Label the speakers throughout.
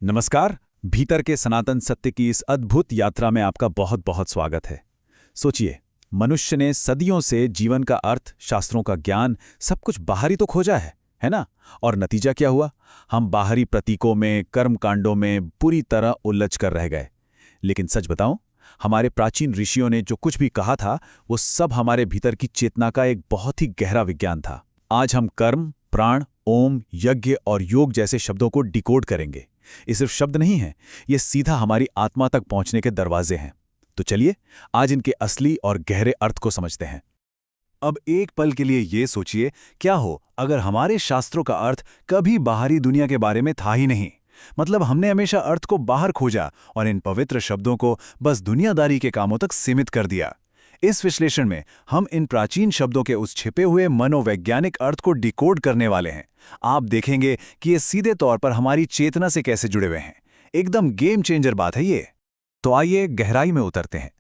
Speaker 1: नमस्कार। भीतर के सनातन सत्य की इस अद्भुत यात्रा में आपका बहुत बहुत स्वागत है। सोचिए, मनुष्य ने सदियों से जीवन का अर्थ, शास्त्रों का ज्ञान, सब कुछ बाहरी तो खोजा है ना? और नतीजा क्या हुआ? हम बाहरी प्रतीकों में, कर्मकांडों में पूरी तरह उलझ कर रह गए। लेकिन सच बताऊं, हमारे प्राचीन ऋषियों ने जो कुछ भी कहा था, वो सब हमारे भीतर की चेतना का एक बहुत ही गहरा विज्ञान था। आज हम कर्म, प्राण, ओम, यज्ञ और योग जैसे शब्दों को डिकोड करेंगे। ये सिर्फ शब्द नहीं है, ये सीधा हमारी आत्मा तक पहुंचने के दरवाजे हैं। तो चलिए आज इनके असली और गहरे अर्थ को समझते हैं।
Speaker 2: अब एक पल के लिए ये सोचिए, क्या हो अगर हमारे शास्त्रों का अर्थ कभी बाहरी दुनिया के बारे में था ही नहीं। मतलब हमने हमेशा अर्थ को बाहर खोजा और इन पवित्र शब्दों को बस दुनियादारी के कामों तक सीमित कर दिया। इस विश्लेषण में हम इन प्राचीन शब्दों के उस छिपे हुए मनोवैज्ञानिक अर्थ को डिकोड करने वाले हैं। आप देखेंगे कि ये सीधे तौर पर हमारी चेतना से कैसे जुड़े हुए हैं। एकदम गेम चेंजर बात है ये।
Speaker 3: तो आइए गहराई में उतरते हैं।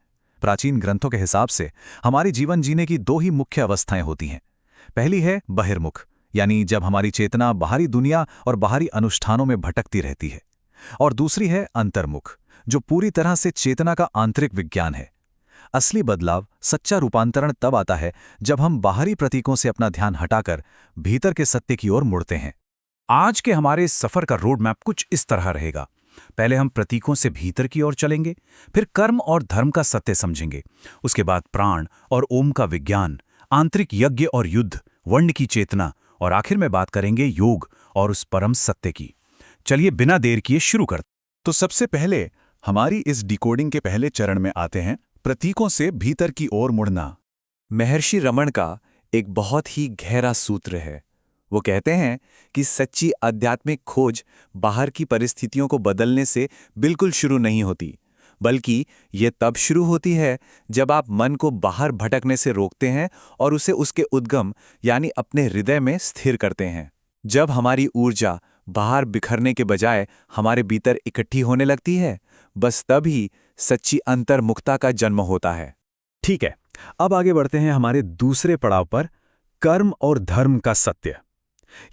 Speaker 3: प्राचीन ग्रंथों के हिसाब से हमारी जीवन जीने की दो ही मुख्य अवस्थाएं होती हैं। पहली है बहिर्मुख, यानी जब हमारी चेतना बाहरी दुनिया और बाहरी अनुष्ठानों में भटकती रहती है। और दूसरी है अंतर्मुख, जो पूरी तरह से चेतना का आंतरिक विज्ञान है। असली बदलाव, सच्चा रूपांतरण तब आता है जब हम बाहरी प्रतीकों से अपना ध्यान हटाकर भीतर के सत्य की ओर मुड़ते हैं। आज के हमारे इस सफर का रोड मैप कुछ इस तरह रहेगा। पहले हम प्रतीकों से भीतर की ओर चलेंगे, फिर कर्म और धर्म का सत्य समझेंगे। उसके बाद प्राण और ओम का विज्ञान, आंतरिक यज्ञ और युद्ध, वर्ण की चेतना, और आखिर में बात करेंगे योग और उस परम सत्य की। चलिए बिना देर किए शुरू करते।
Speaker 2: तो सबसे पहले हमारी इस डिकोडिंग के पहले चरण में आते हैं प्रतीकों से भीतर की ओर मुड़ना।
Speaker 4: महर्षि रमण का एक बहुत ही गहरा सूत्र है। वो कहते हैं कि सच्ची आध्यात्मिक खोज बाहर की परिस्थितियों को बदलने से बिल्कुल शुरू नहीं होती, बल्कि ये तब शुरू होती है जब आप मन को बाहर भटकने से रोकते हैं और उसे उसके उद्गम यानी अपने हृदय में स्थिर करते हैं। जब हमारी ऊर्जा बाहर बिखरने के बजाय हमारे भीतर इकट्ठी होने लगती है, बस तभी सच्ची अंतर्मुखता का जन्म होता है।
Speaker 1: ठीक है, अब आगे बढ़ते हैं हमारे दूसरे पड़ाव पर, कर्म और धर्म का सत्य।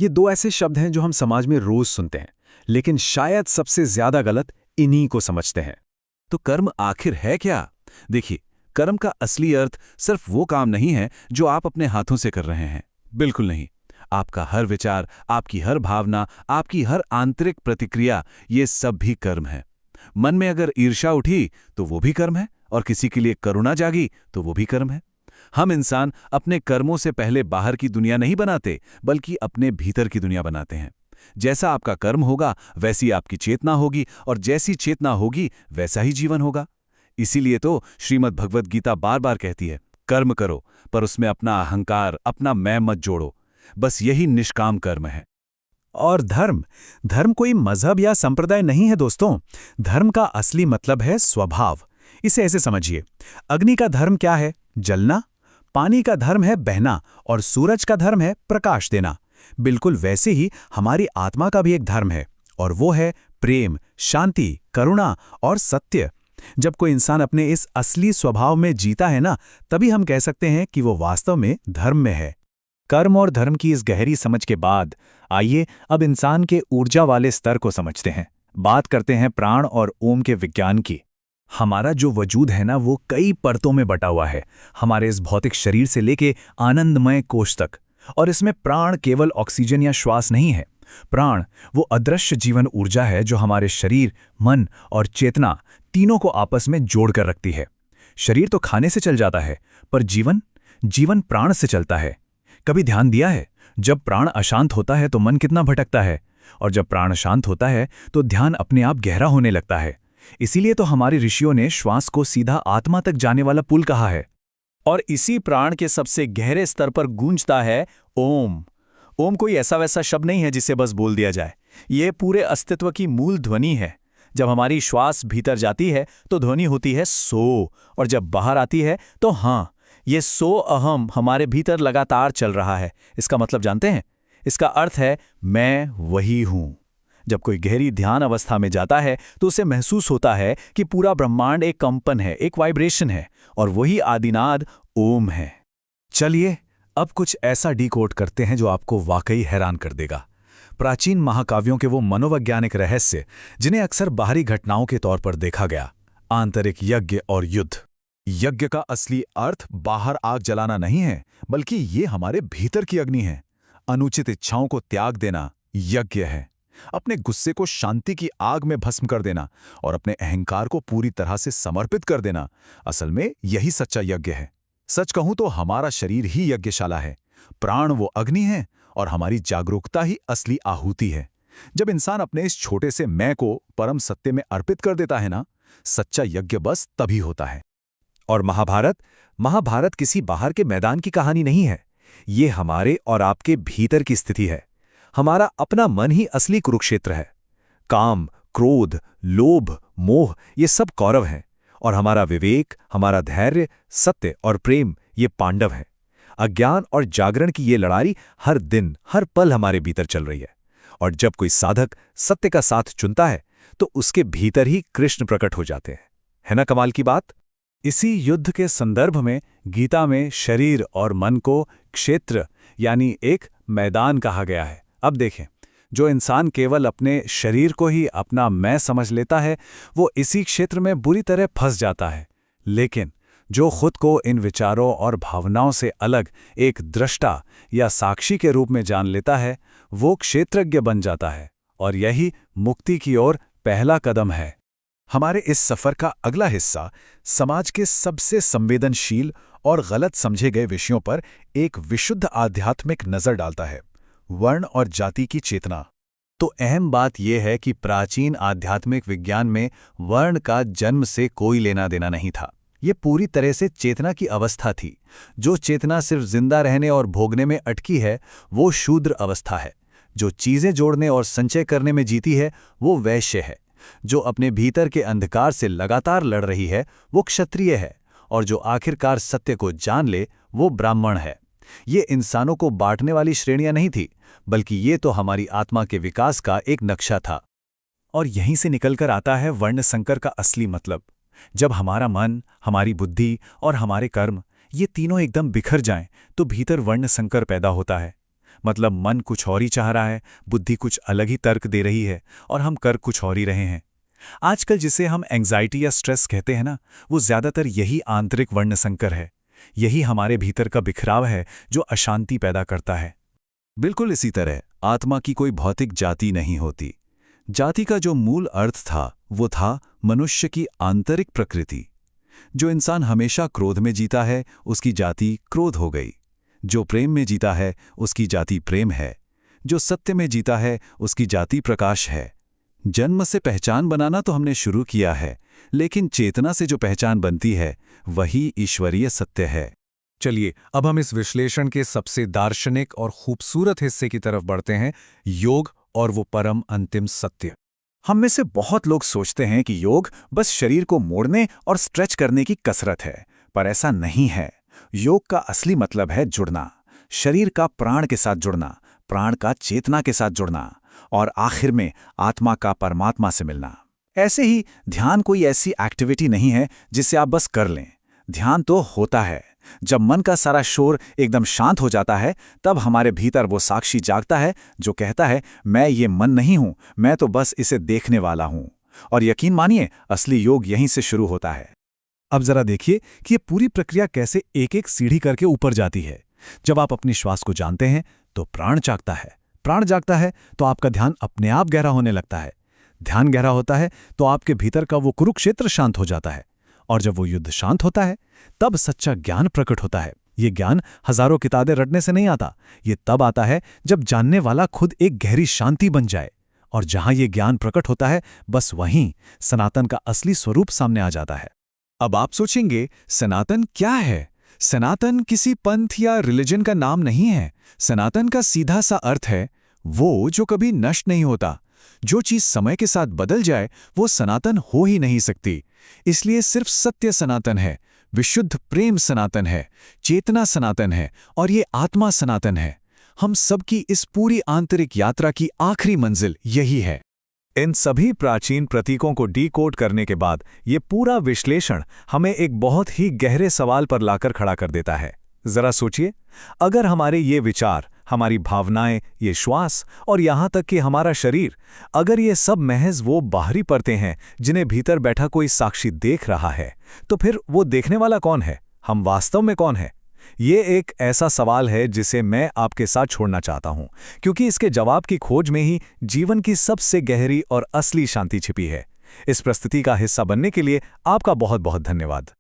Speaker 1: ये दो ऐसे शब्द हैं जो हम समाज में रोज सुनते हैं, लेकिन शायद सबसे ज्यादा गलत इन्हीं को समझते हैं।
Speaker 2: तो कर्म आखिर है क्या? देखिए, कर्म का असली अर्थ सिर्फ वो काम नहीं है जो आप अपने हाथों से कर रहे हैं। बिल्कुल नहीं। आपका हर विचार, आपकी हर भावना, आपकी हर आंतरिक प्रतिक्रिया, ये सब भी कर्म है। मन में अगर ईर्ष्या उठी तो वो भी कर्म है, और किसी के लिए करुणा जागी तो वो भी कर्म है। हम इंसान अपने कर्मों से पहले बाहर की दुनिया नहीं बनाते, बल्कि अपने भीतर की दुनिया बनाते हैं। जैसा आपका कर्म होगा वैसी आपकी चेतना होगी, और जैसी चेतना होगी वैसा ही जीवन होगा। इसीलिए तो श्रीमद् भगवद गीता बार बार कहती है, कर्म करो पर उसमें अपना अहंकार, अपना मैं मत जोड़ो। बस यही निष्काम कर्म है।
Speaker 1: और धर्म कोई मजहब या संप्रदाय नहीं है दोस्तों। धर्म का असली मतलब है स्वभाव। इसे ऐसे समझिए, अग्नि का धर्म क्या है? जलना। पानी का धर्म है बहना, और सूरज का धर्म है प्रकाश देना। बिल्कुल वैसे ही हमारी आत्मा का भी एक धर्म है, और वो है प्रेम, शांति, करुणा और सत्य। जब कोई इंसान अपने इस असली स्वभाव में जीता है ना, तभी हम कह सकते हैं कि वो वास्तव में धर्म में है।
Speaker 3: कर्म और धर्म की इस गहरी समझ के बाद आइए अब इंसान के ऊर्जा वाले स्तर को समझते हैं। बात करते हैं प्राण और ओम के विज्ञान की। हमारा जो वजूद है ना, वो कई परतों में बटा हुआ है, हमारे इस भौतिक शरीर से लेके आनंदमय कोश तक। और इसमें प्राण केवल ऑक्सीजन या श्वास नहीं है। प्राण वो अदृश्य जीवन ऊर्जा है जो हमारे शरीर, मन और चेतना तीनों को आपस में जोड़कर रखती है। शरीर तो खाने से चल जाता है, पर जीवन प्राण से चलता है। कभी ध्यान दिया है, जब प्राण अशांत होता है तो मन कितना भटकता है, और जब प्राण शांत होता है तो ध्यान अपने आप गहरा होने लगता है। इसीलिए तो हमारे ऋषियों ने श्वास को सीधा आत्मा तक जाने वाला पुल कहा है।
Speaker 1: और इसी प्राण के सबसे गहरे स्तर पर गूंजता है ओम। ओम कोई ऐसा वैसा शब्द नहीं है जिसे बस बोल दिया जाए। ये पूरे अस्तित्व की मूल ध्वनि है। जब हमारी श्वास भीतर जाती है तो ध्वनि होती है सो, और जब बाहर आती है तो हाँ, ये सो अहम हमारे भीतर लगातार चल रहा है। इसका मतलब जानते हैं? इसका अर्थ है मैं वही हूं। जब कोई गहरी ध्यान अवस्था में जाता है तो उसे महसूस होता है कि पूरा ब्रह्मांड एक कंपन है, एक वाइब्रेशन है, और वही आदिनाद ओम है।
Speaker 3: चलिए अब कुछ ऐसा डिकोड करते हैं जो आपको वाकई हैरान कर देगा। प्राचीन महाकाव्यों के वो मनोवैज्ञानिक रहस्य जिन्हें अक्सर बाहरी घटनाओं के तौर पर देखा गया। आंतरिक यज्ञ और युद्ध। यज्ञ का असली अर्थ बाहर आग जलाना नहीं है, बल्कि ये हमारे भीतर की अग्नि है। अनुचित इच्छाओं को त्याग देना यज्ञ है। अपने गुस्से को शांति की आग में भस्म कर देना और अपने अहंकार को पूरी तरह से समर्पित कर देना, असल में यही सच्चा यज्ञ है। सच कहूं तो हमारा शरीर ही यज्ञशाला है। प्राण वो अग्नि है और हमारी जागरूकता ही असली आहुति है। जब इंसान अपने इस छोटे से मैं को परम सत्य में अर्पित कर देता है ना, सच्चा यज्ञ बस तभी होता है।
Speaker 2: और महाभारत किसी बाहर के मैदान की कहानी नहीं है। ये हमारे और आपके भीतर की स्थिति है। हमारा अपना मन ही असली कुरुक्षेत्र है। काम, क्रोध, लोभ, मोह ये सब कौरव हैं, और हमारा विवेक, हमारा धैर्य, सत्य और प्रेम ये पांडव हैं। अज्ञान और जागरण की ये लड़ाई हर दिन, हर पल हमारे भीतर चल रही है। और जब कोई साधक सत्य का साथ चुनता है तो उसके भीतर ही कृष्ण प्रकट हो जाते हैं। है ना कमाल की बात?
Speaker 1: इसी युद्ध के संदर्भ में गीता में शरीर और मन को क्षेत्र यानी एक मैदान कहा गया है। अब देखें, जो इंसान केवल अपने शरीर को ही अपना मैं समझ लेता है, वो इसी क्षेत्र में बुरी तरह फंस जाता है। लेकिन जो खुद को इन विचारों और भावनाओं से अलग एक दृष्टा या साक्षी के रूप में जान लेता है, वो क्षेत्रज्ञ बन जाता है। और यही मुक्ति की ओर पहला कदम है।
Speaker 3: हमारे इस सफर का अगला हिस्सा समाज के सबसे संवेदनशील और गलत समझे गए विषयों पर एक विशुद्ध आध्यात्मिक नजर डालता है, वर्ण और जाति की चेतना। तो अहम बात यह है कि प्राचीन आध्यात्मिक विज्ञान में वर्ण का जन्म से कोई लेना देना नहीं था। ये पूरी तरह से चेतना की अवस्था थी। जो चेतना सिर्फ जिंदा रहने और भोगने में अटकी है, वो शूद्र अवस्था है। जो चीजें जोड़ने और संचय करने में जीती है, वो वैश्य है। जो अपने भीतर के अंधकार से लगातार लड़ रही है, वो क्षत्रिय है। और जो आखिरकार सत्य को जान ले, वो ब्राह्मण है। ये इंसानों को बांटने वाली श्रेणियां नहीं थी, बल्कि ये तो हमारी आत्मा के विकास का एक नक्शा था। और यहीं से निकलकर आता है वर्ण संकर का असली मतलब। जब हमारा मन, हमारी बुद्धि और हमारे कर्म ये तीनों एकदम बिखर जाएं, तो भीतर वर्ण संकर पैदा होता है। मतलब मन कुछ और ही चाह रहा है, बुद्धि कुछ अलग ही तर्क दे रही है, और हम कर कुछ और ही रहे हैं। आजकल जिसे हम एंग्जाइटी या स्ट्रेस कहते हैं ना, वो ज्यादातर यही आंतरिक वर्ण संकर है। यही हमारे भीतर का बिखराव है जो अशांति पैदा करता है।
Speaker 2: बिल्कुल इसी तरह आत्मा की कोई भौतिक जाति नहीं होती। जाति का जो मूल अर्थ था, वो था मनुष्य की आंतरिक प्रकृति। जो इंसान हमेशा क्रोध में जीता है, उसकी जाति क्रोध हो गई। जो प्रेम में जीता है, उसकी जाति प्रेम है। जो सत्य में जीता है, उसकी जाति प्रकाश है। जन्म से पहचान बनाना तो हमने शुरू किया है, लेकिन चेतना से जो पहचान बनती है, वही ईश्वरीय सत्य है।
Speaker 3: चलिए अब हम इस विश्लेषण के सबसे दार्शनिक और खूबसूरत हिस्से की तरफ बढ़ते हैं, योग और वो परम अंतिम सत्य। हम में से बहुत लोग सोचते हैं कि योग बस शरीर को मोड़ने और स्ट्रेच करने की कसरत है, पर ऐसा नहीं है। योग का असली मतलब है जुड़ना, शरीर का प्राण के साथ जुड़ना, प्राण का चेतना के साथ जुड़ना, और आखिर में आत्मा का परमात्मा से मिलना। ऐसे ही ध्यान कोई ऐसी एक्टिविटी नहीं है जिसे आप बस कर लें। ध्यान तो होता है जब मन का सारा शोर एकदम शांत हो जाता है, तब हमारे भीतर वो साक्षी जागता है जो कहता है, मैं ये मन नहीं हूं, मैं तो बस इसे देखने वाला हूं। और यकीन मानिए, असली योग यहीं से शुरू होता है। अब जरा देखिए कि ये पूरी प्रक्रिया कैसे एक एक सीढ़ी करके ऊपर जाती है। जब आप अपनी श्वास को जानते हैं तो प्राण जागता है। प्राण जागता है तो आपका ध्यान अपने आप गहरा होने लगता है। ध्यान गहरा होता है तो आपके भीतर का वो कुरुक्षेत्र शांत हो जाता है। और जब वो युद्ध शांत होता है, तब सच्चा ज्ञान प्रकट होता है। ये ज्ञान हजारों किताबें रटने से नहीं आता। ये तब आता है जब जानने वाला खुद एक गहरी शांति बन जाए। और जहां ये ज्ञान प्रकट होता है, बस वहीं सनातन का असली स्वरूप सामने आ जाता है। अब आप सोचेंगे, सनातन क्या है? सनातन किसी पंथ या रिलीजन का नाम नहीं है। सनातन का सीधा सा अर्थ है वो जो कभी नष्ट नहीं होता। जो चीज समय के साथ बदल जाए, वो सनातन हो ही नहीं सकती। इसलिए सिर्फ सत्य सनातन है, विशुद्ध प्रेम सनातन है, चेतना सनातन है, और ये आत्मा सनातन है। हम सबकी इस पूरी आंतरिक यात्रा की आखिरी मंजिल यही है। इन सभी प्राचीन प्रतीकों को डीकोड करने के बाद ये पूरा विश्लेषण हमें एक बहुत ही गहरे सवाल पर लाकर खड़ा कर देता है। जरा सोचिए, अगर हमारे ये विचार हमारी भावनाएं, ये श्वास और यहाँ तक कि हमारा शरीर, अगर ये सब महज वो बाहरी परतें हैं जिन्हें भीतर बैठा कोई साक्षी देख रहा है, तो फिर वो देखने वाला कौन है? हम वास्तव में कौन है? ये एक ऐसा सवाल है जिसे मैं आपके साथ छोड़ना चाहता हूं, क्योंकि इसके जवाब की खोज में ही जीवन की सबसे गहरी और असली शांति छिपी है। इस प्रस्तुति का हिस्सा बनने के लिए आपका बहुत बहुत धन्यवाद।